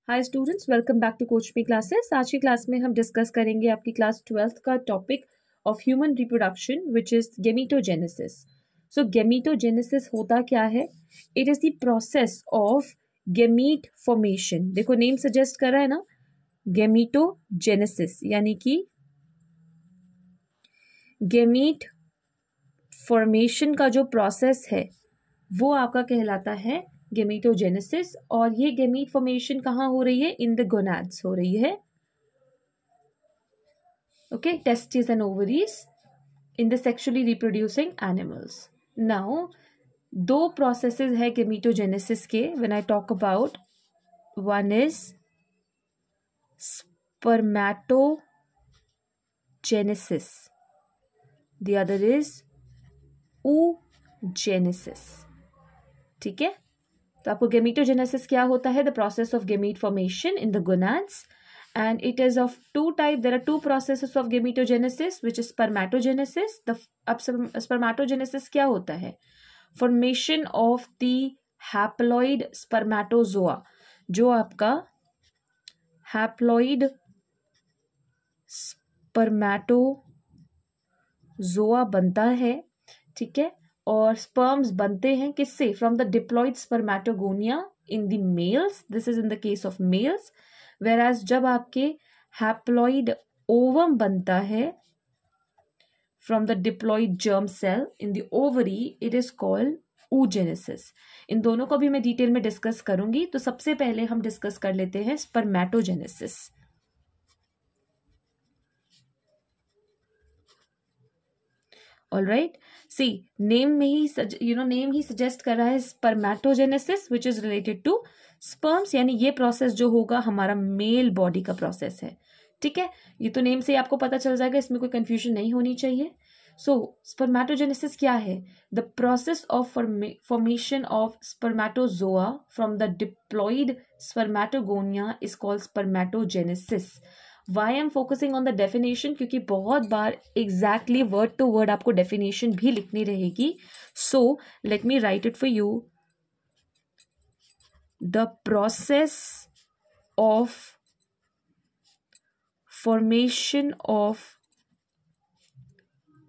Hi students, welcome back to Coach Me Classes. आज की class में हम डिस्कस करेंगे आपकी क्लास 12th का topic of human reproduction which is gametogenesis. So gametogenesis होता क्या है? It is the process of gamete formation. देखो नेम सजेस्ट कर रहा है ना, गेमीटोजेनेसिस, यानी कि गेमीट फॉर्मेशन का जो प्रोसेस है वो आपका कहलाता है गेमीटोजेनेसिस। और ये गेमीट फॉर्मेशन कहाँ हो रही है? इन द गोनाड्स हो रही है। Okay, testis and ovaries in the sexually reproducing animals. Now दो प्रोसेसेस है गेमीटोजेनेसिस के। When I talk about, one is spermatogenesis, the other is oogenesis। ठीक है, तो आपको गेमीटोजेनेसिस क्या होता है? The process of gamete formation in the gonads, and it is of two type. There are two processes of gametogenesis which is spermatogenesis. अब spermatogenesis क्या होता है? Formation of the haploid spermatozoa. जो आपका हैप्लॉइड स्पर्मेटोजोआ बनता है, ठीक है, और स्पर्म्स बनते हैं किससे? From the diploid spermatogonia in the males. This is in the case of males. Whereas जब आपके हैप्लॉइड ओवम बनता है from the diploid germ cell in the ovary, it is called oogenesis। इन दोनों को भी मैं डिटेल में डिस्कस करूंगी। तो सबसे पहले हम डिस्कस कर लेते हैं स्पर्मेटोजेनेसिस। ऑलराइट, सी नेम में ही नेम ही सजेस्ट कर रहा है spermatogenesis which is related to sperms, यानी ये प्रोसेस जो होगा हमारा मेल बॉडी का प्रोसेस है। ठीक है, ये तो नेम से आपको पता चल जाएगा, इसमें कोई कंफ्यूजन नहीं होनी चाहिए। सो स्पर्मेटोजेनेसिस क्या है? The process of formation of spermatozoa from the diploid spermatogonia is called spermatogenesis. Why am focusing on the definition? क्योंकि बहुत बार एग्जैक्टली वर्ड टू वर्ड आपको डेफिनेशन भी लिखनी रहेगी। So let me write it for you. The process of formation of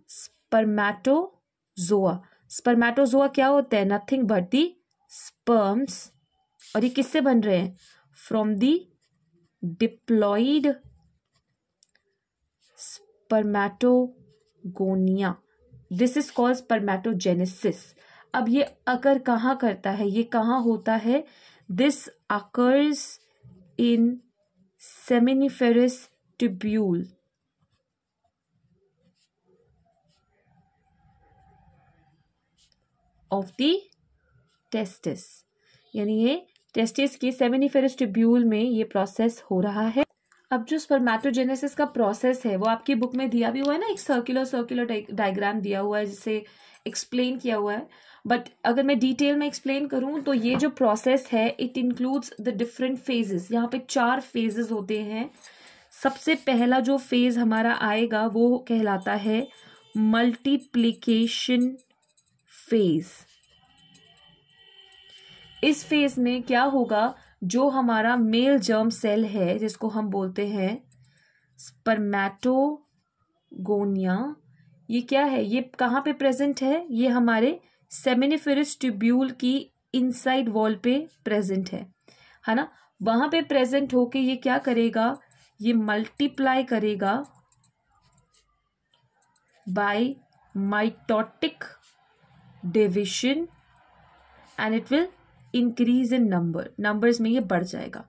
spermatozoa. Spermatozoa क्या होता है? Nothing but the sperms. और ये किससे बन रहे हैं? From the diploid spermatogonia. This is called spermatogenesis. अब ये अकर कहाँ करता है? ये कहाँ होता है? This occurs in seminiferous tubule of the testis, यानी ये टेस्टिस के सेमिनिफेरस ट्यूब्यूल में ये प्रोसेस हो रहा है। अब जो स्पर्मेटोजेनेसिस का प्रोसेस है वो आपकी बुक में दिया भी हुआ है ना, एक सर्कुलर डायग्राम दिया हुआ है जिसे एक्सप्लेन किया हुआ है। बट अगर मैं डिटेल में एक्सप्लेन करूं तो ये जो प्रोसेस है it includes the different phases. यहाँ पे 4 फेजेस होते हैं। सबसे पहला जो फेज हमारा आएगा वो कहलाता है मल्टीप्लिकेशन फेज। इस फेज में क्या होगा? जो हमारा मेल जर्म सेल है जिसको हम बोलते हैं स्पर्मेटोगोनिया, ये क्या है? ये कहाँ पे प्रेजेंट है? ये हमारे सेमिनिफेरस ट्यूब्यूल की इनसाइड वॉल पे प्रेजेंट है ना। वहां पे प्रेजेंट होके ये क्या करेगा? ये मल्टीप्लाई करेगा by mitotic division and it will increase in numbers में ये बढ़ जाएगा।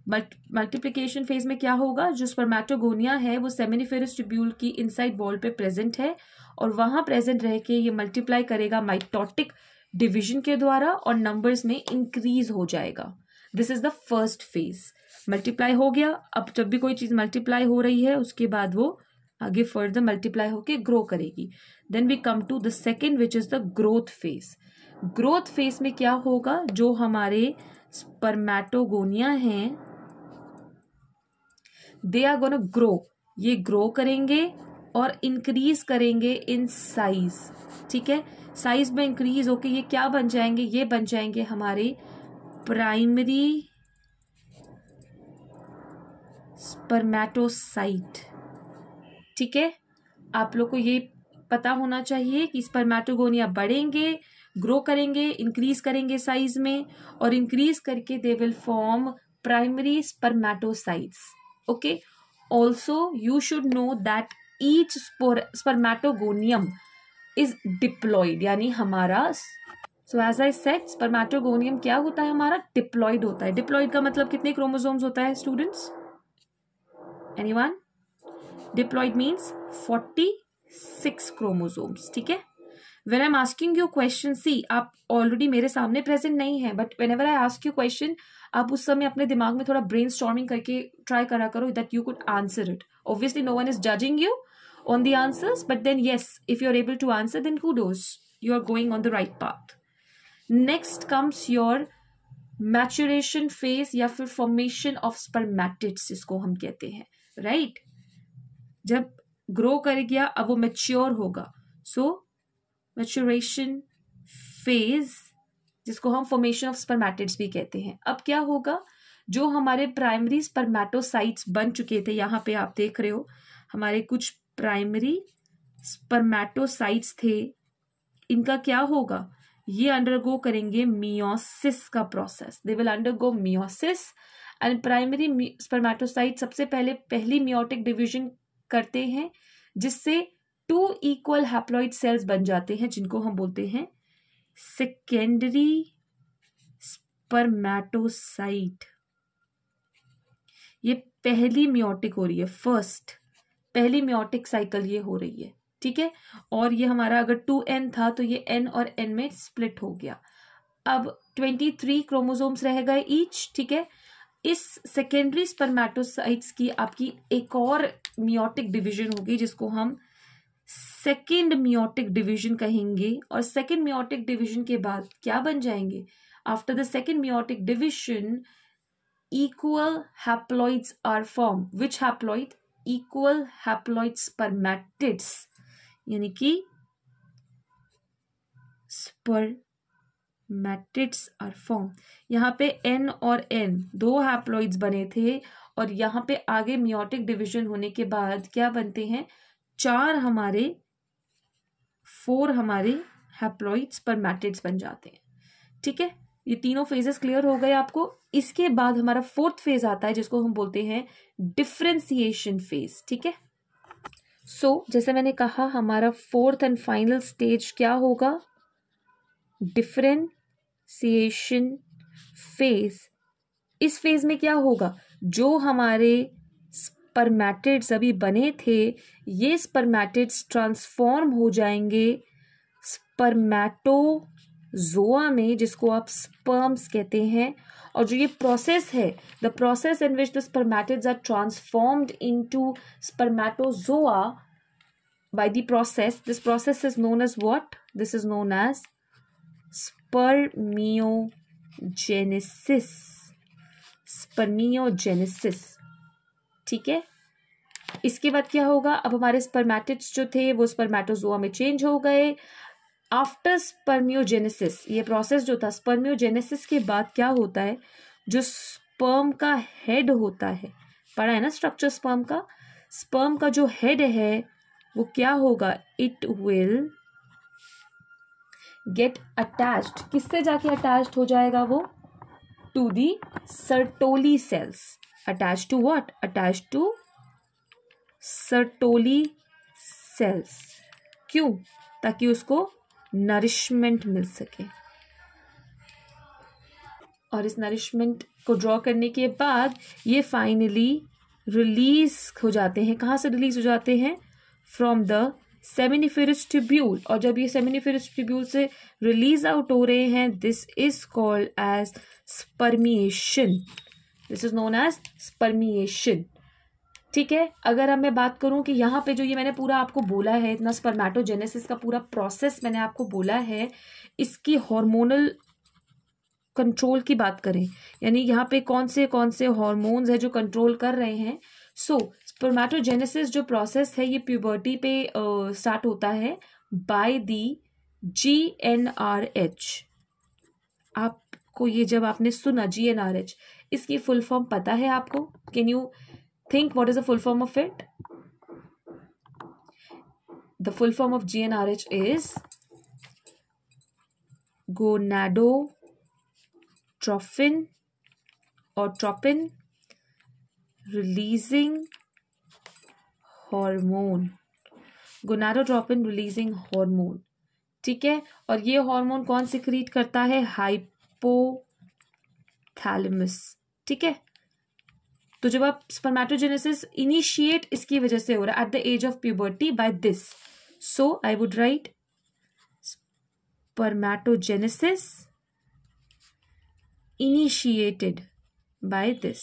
मल्टीप्लिकेशन फेज में क्या होगा? जो स्पर्मेटोगोनिया है वो सेमिनिफेरस ट्यूब्यूल की इनसाइड वॉल पे प्रेजेंट है और वहां प्रेजेंट रह के ये मल्टीप्लाई करेगा माइटोटिक डिवीजन के द्वारा और नंबर्स में इंक्रीज हो जाएगा। This is the first phase. Multiply हो गया। अब जब भी कोई चीज मल्टीप्लाई हो रही है उसके बाद वो आगे फर्दर मल्टीप्लाई होके ग्रो करेगी। Then we come to the second which is the growth phase. Growth phase में क्या होगा? जो हमारे स्पर्मेटोगोनिया हैं दे आर गोना ग्रो, ये ग्रो करेंगे और इंक्रीज करेंगे इन साइज। ठीक है, साइज में इंक्रीज होके ये क्या बन जाएंगे? ये बन जाएंगे हमारे प्राइमरी स्पर्मेटोसाइट। ठीक है, आप लोग को ये पता होना चाहिए कि स्पर्मेटोगोनिया बढ़ेंगे, ग्रो करेंगे, इंक्रीज करेंगे साइज में, और इंक्रीज करके they will form primary spermatocytes. Okay, also you should know that each spermatogonium is diploid, यानी हमारा, so as I said spermatogonium क्या होता है, हमारा डिप्लॉइड होता है। डिप्लॉइड का मतलब कितने क्रोमोसोम्स होता है students? Anyone? Diploid means 46 chromosomes. ठीक है, when I am asking you question, see आप ऑलरेडी मेरे सामने प्रेजेंट नहीं है, but whenever I ask you question, आप उस समय अपने दिमाग में थोड़ा ब्रेन स्टॉर्मिंग करके ट्राई करा करो that you could answer it. Obviously no one is judging you on the answers, but then yes, if you're able to answer, then kudos, you are going on the right path. Next comes your maturation phase या फिर formation of spermatids, इसको हम कहते हैं, right? जब grow कर गया, अब वो mature होगा, so maturation phase, जिसको हम formation of spermatids भी कहते हैं। अब क्या होगा, जो हमारे प्राइमरी स्पर्मेटोसाइट्स बन चुके थे, यहाँ पे आप देख रहे हो हमारे कुछ प्राइमरी स्पर्मेटोसाइट्स थे, इनका क्या होगा, ये अंडरगो करेंगे मियोसिस का process. They will undergo meiosis and primary spermatocyte सबसे पहले पहली मियोटिक डिवीजन करते हैं, जिससे 2 इक्वल हैप्लॉइड सेल्स बन जाते हैं, जिनको हम बोलते हैं सेकेंडरी स्पर्मेटोसाइट। ये पहली मियोटिक हो रही है, पहली मियोटिक साइकिल ये हो रही है। ठीक है, और ये हमारा अगर 2n था तो ये n और n में स्प्लिट हो गया। अब 23 क्रोमोसोम्स रह गए ईच। ठीक है, इस सेकेंडरी स्पर्मेटोसाइट्स की आपकी एक और मियोटिक डिवीजन होगी, जिसको हम सेकेंड मियोटिक डिवीजन कहेंगे। और सेकेंड मियोटिक डिवीजन के बाद क्या बन जाएंगे, after the second meiotic division equal haploids are formed. Which haploid? Equal haploid spermatids, यानी कि spermatids are formed। यहाँ पे n और n 2 हैप्लॉइड्स बने थे, और यहाँ पे आगे मियोटिक डिवीजन होने के बाद क्या बनते हैं, 4 हमारे हैप्लॉइड स्पर्मेटिड्स बन जाते हैं। ठीक है, ये तीनों फेजेस क्लियर हो गए आपको। इसके बाद हमारा 4th फेज आता है, जिसको हम बोलते हैं डिफरेंशिएशन फेज। ठीक है, सो जैसे मैंने कहा, हमारा 4th एंड फाइनल स्टेज क्या होगा, डिफरेंशिएशन फेज। इस फेज में क्या होगा, जो हमारे स्पर्मेटिड्स अभी बने थे, ये स्पर्मेटिड्स ट्रांसफॉर्म हो जाएंगे स्पर्मेटोजोआ में, जिसको आप स्पर्म्स कहते हैं। और जो ये प्रोसेस है, the process in which the spermatids are transformed into spermatozoa by the process, this process is known as what? This is known as spermiogenesis. Spermiogenesis. ठीक है, इसके बाद क्या होगा, अब हमारे स्पर्मेटिड्स जो थे वो स्पर्मेटोजोआ में चेंज हो गए। आफ्टर स्पर्मियोजेनेसिस, ये प्रोसेस जो था, स्पर्मियोजेनेसिस के बाद क्या होता है, जो स्पर्म का हेड होता है, पढ़ा है ना स्ट्रक्चर स्पर्म का, स्पर्म का जो हेड है वो क्या होगा, इट विल गेट अटैच्ड, किससे जाके अटैच्ड हो जाएगा वो, to the Sertoli cells. Attach to what, attach to Sertoli cells. क्यों, ताकि उसको नरिशमेंट मिल सके। और इस नरिशमेंट को ड्रॉ करने के बाद ये फाइनली रिलीज हो जाते हैं। कहाँ से रिलीज हो जाते हैं, फ्रॉम द सेमिनिफेरस ट्यूब्यूल। और जब ये सेमिनिफेरस ट्यूब्यूल से रिलीज आउट हो रहे हैं, this is called as spermiation. This is known as spermiation. ठीक है, अगर अब मैं बात करूं कि यहाँ पे जो ये मैंने पूरा आपको बोला है, इतना स्पर्मेटोजेनेसिस का पूरा प्रोसेस मैंने आपको बोला है, इसकी हार्मोनल कंट्रोल की बात करें, यानी यहाँ पे कौन से हार्मोन्स है जो कंट्रोल कर रहे हैं। सो स्पर्मेटोजेनेसिस जो प्रोसेस है, ये प्यूबर्टी पे स्टार्ट होता है बाय दी GnRH। आपको ये जब आपने सुना GnRH, इसकी फुल फॉर्म पता है आपको? Can you Think what is the full form of it? The full form of GnRH is gonadotropin or tropin releasing hormone, gonadotropin releasing hormone, ठीक है। और ये हार्मोन कौन सिक्रीट करता है? हाइपोथैलेमस, ठीक है। तो जब आप स्पर्मेटोजेनेसिस इनिशिएट इसकी वजह से हो रहा है at the age of puberty by this, so I would write spermatogenesis initiated by this,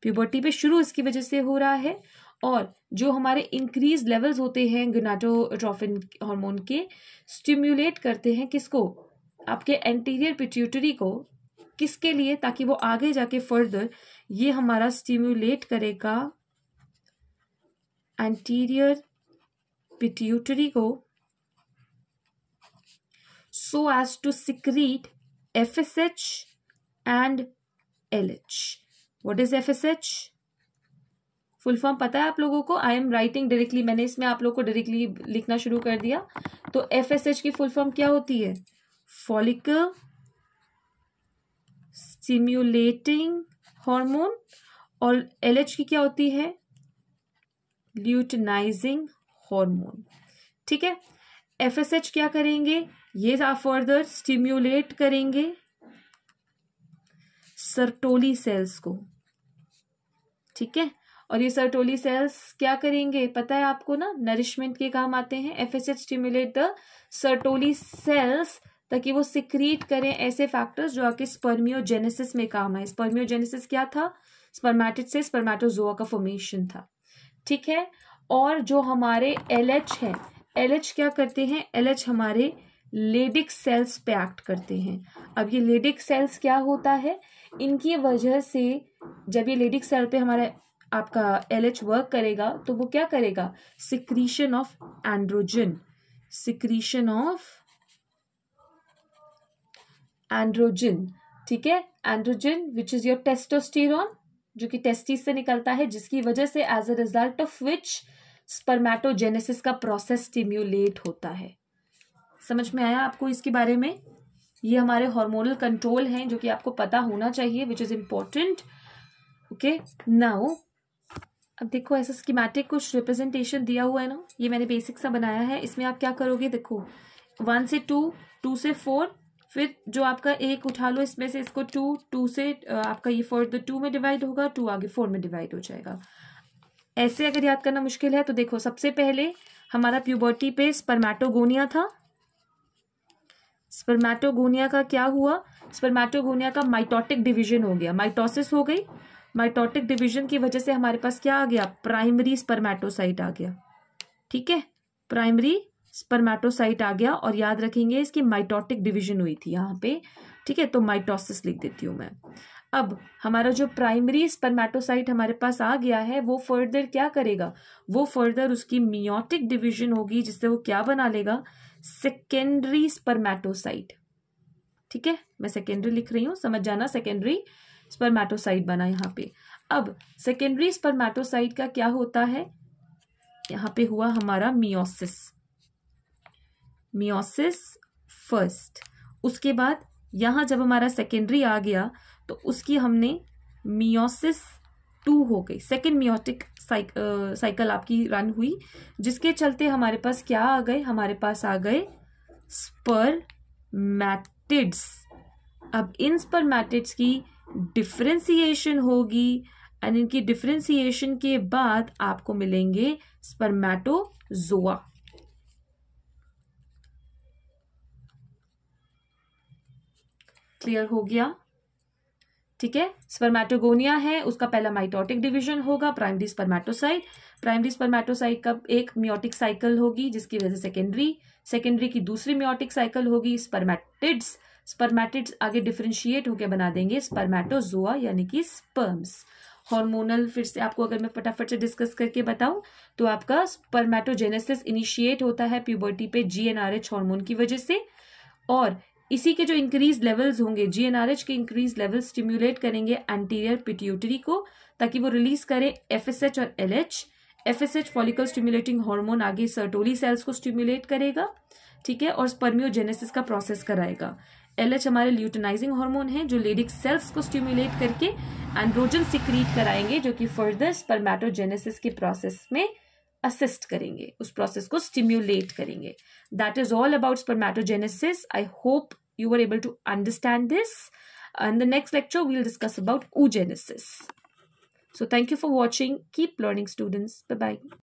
puberty पे शुरू इसकी वजह से हो रहा है। और जो हमारे इंक्रीज लेवल्स होते हैं गोनाडोट्रोपिन हार्मोन के, स्टिम्युलेट करते हैं किसको? आपके एंटीरियर पिट्यूटरी को। किसके लिए? ताकि वो आगे जाके फर्दर ये हमारा स्टिम्युलेट करेगा एंटीरियर पिट्यूटरी को, so as to secrete FSH and LH। What is FSH? Full form पता है आप लोगों को? आई एम राइटिंग डायरेक्टली, मैंने इसमें आप लोगों को डायरेक्टली लिखना शुरू कर दिया। तो FSH की फुल फॉर्म क्या होती है? Follicle stimulating hormone. और LH की क्या होती है? ल्यूटिनाइजिंग हार्मोन, ठीक है। FSH क्या करेंगे? ये फर्दर स्टिम्युलेट करेंगे सर्टोली सेल्स को, ठीक है। और ये सर्टोली सेल्स क्या करेंगे पता है आपको ना? नरिशमेंट के काम आते हैं। FSH stimulate the Sertoli cells ताकि वो सिक्रीट करें ऐसे फैक्टर्स जो आपके स्पर्मियोजेनेसिस में काम आए। स्पर्मियोजेनेसिस क्या था? स्पर्मेटिड से स्पर्मेटोजोआ का फॉर्मेशन था, ठीक है। और जो हमारे LH है, LH क्या करते हैं? LH हमारे लेडिक सेल्स पे एक्ट करते हैं। अब ये लेडिक सेल्स क्या होता है? इनकी वजह से जब ये लेडिक सेल पे हमारा आपका LH वर्क करेगा तो वो क्या करेगा? Secretion of androgen, secretion of androgen, ठीक है। Androgen which is your testosterone, जो कि टेस्टिस से निकलता है, जिसकी वजह से as a result of which spermatogenesis का प्रोसेस स्टिम्युलेट होता है। समझ में आया आपको इसके बारे में? ये हमारे हार्मोनल कंट्रोल हैं जो कि आपको पता होना चाहिए, which is important, okay. Now अब देखो ऐसा स्कीमेटिक कुछ रिप्रेजेंटेशन दिया हुआ है ना, ये मैंने बेसिक सा बनाया है। इसमें आप क्या करोगे? देखो 1 से 2, 2 से 4, फिर जो आपका एक उठा लो इसमें से, इसको 2, 2 से आपका ये फर्दर 2 में डिवाइड होगा, 2 आगे 4 में डिवाइड हो जाएगा। ऐसे अगर याद करना मुश्किल है तो देखो, सबसे पहले हमारा प्यूबर्टी पे स्पर्मेटोगोनिया था। स्पर्मेटोगोनिया का क्या हुआ? स्पर्मेटोगोनिया का माइटोटिक डिवीजन हो गया, माइटोसिस हो गई। माइटोटिक डिवीजन की वजह से हमारे पास क्या आ गया? प्राइमरी स्पर्मेटोसाइट आ गया, ठीक है। प्राइमरी स्पर्मेटोसाइट आ गया। और याद रखेंगे इसकी माइटोटिक डिवीजन हुई थी यहाँ पे, ठीक है। तो माइटोसिस लिख देती हूँ मैं। अब हमारा जो प्राइमरी स्पर्मेटोसाइट हमारे पास आ गया है, वो फर्दर क्या करेगा? वो फर्दर उसकी मियोटिक डिवीजन होगी, जिससे वो क्या बना लेगा? सेकेंडरी स्पर्मेटोसाइट, ठीक है। मैं सेकेंडरी लिख रही हूँ, समझ जाना। सेकेंडरी स्पर्मेटोसाइट बना यहाँ पे। अब सेकेंडरी स्पर्मेटोसाइट का क्या होता है? यहाँ पे हुआ हमारा मियोसिस, मियोसिस फर्स्ट। उसके बाद यहाँ जब हमारा सेकेंडरी आ गया तो उसकी हमने मियोसिस 2 हो गई, सेकेंड मियोटिक साइकिल आपकी रन हुई, जिसके चलते हमारे पास क्या आ गए? हमारे पास आ गए स्पर्मेटिड्स। अब इन स्पर्मेटिड्स की डिफरेंशिएशन होगी एंड इनकी डिफरेंशिएशन के बाद आपको मिलेंगे स्पर्मेटोजोआ। क्लियर हो गया? ठीक है। स्पर्मेटोगोनिया है, उसका पहला माइटोटिक डिवीजन होगा, प्राइमरी स्पर्मेटोसाइट। प्राइमरी स्पर्मेटोसाइट का एक मियोटिक साइकिल होगी, जिसकी वजह से सेकेंडरी की दूसरी मियोटिक साइकिल होगी, स्पर्मेटिड्स। स्पर्मेटिड्स आगे डिफरेंशिएट होकर बना देंगे स्पर्मेटोजोआ, यानी कि स्पर्म्स। हार्मोनल फिर से आपको अगर मैं फटाफट से डिस्कस करके बताऊं तो आपका स्पर्मेटोजेनेसिस इनिशिएट होता है प्यूबर्टी पे GnRH हार्मोन की वजह से, और इसी के जो इंक्रीज लेवल्स होंगे, GnRH के इंक्रीज लेवल स्टिम्युलेट करेंगे एंटीरियर पिट्यूटरी को, ताकि वो रिलीज करे FSH और LH। FSH follicle stimulating hormone आगे सर्टोली सेल्स को स्टिम्युलेट करेगा, ठीक है, और स्पर्मियोजेनेसिस का प्रोसेस कराएगा। LH हमारे ल्यूटेनाइजिंग हार्मोन है जो लेडिक सेल्स को स्टिम्युलेट करके एंड्रोजन सिक्रीट कराएंगे, जो कि फर्दर स्पर्मेटोजेनेसिस के प्रोसेस में असिस्ट करेंगे, उस प्रोसेस को स्टिम्युलेट करेंगे। That is all about spermatogenesis. I hope you were able to understand this. In the next lecture, we'll discuss about oogenesis. So thank you for watching. Keep learning, students. Bye-bye.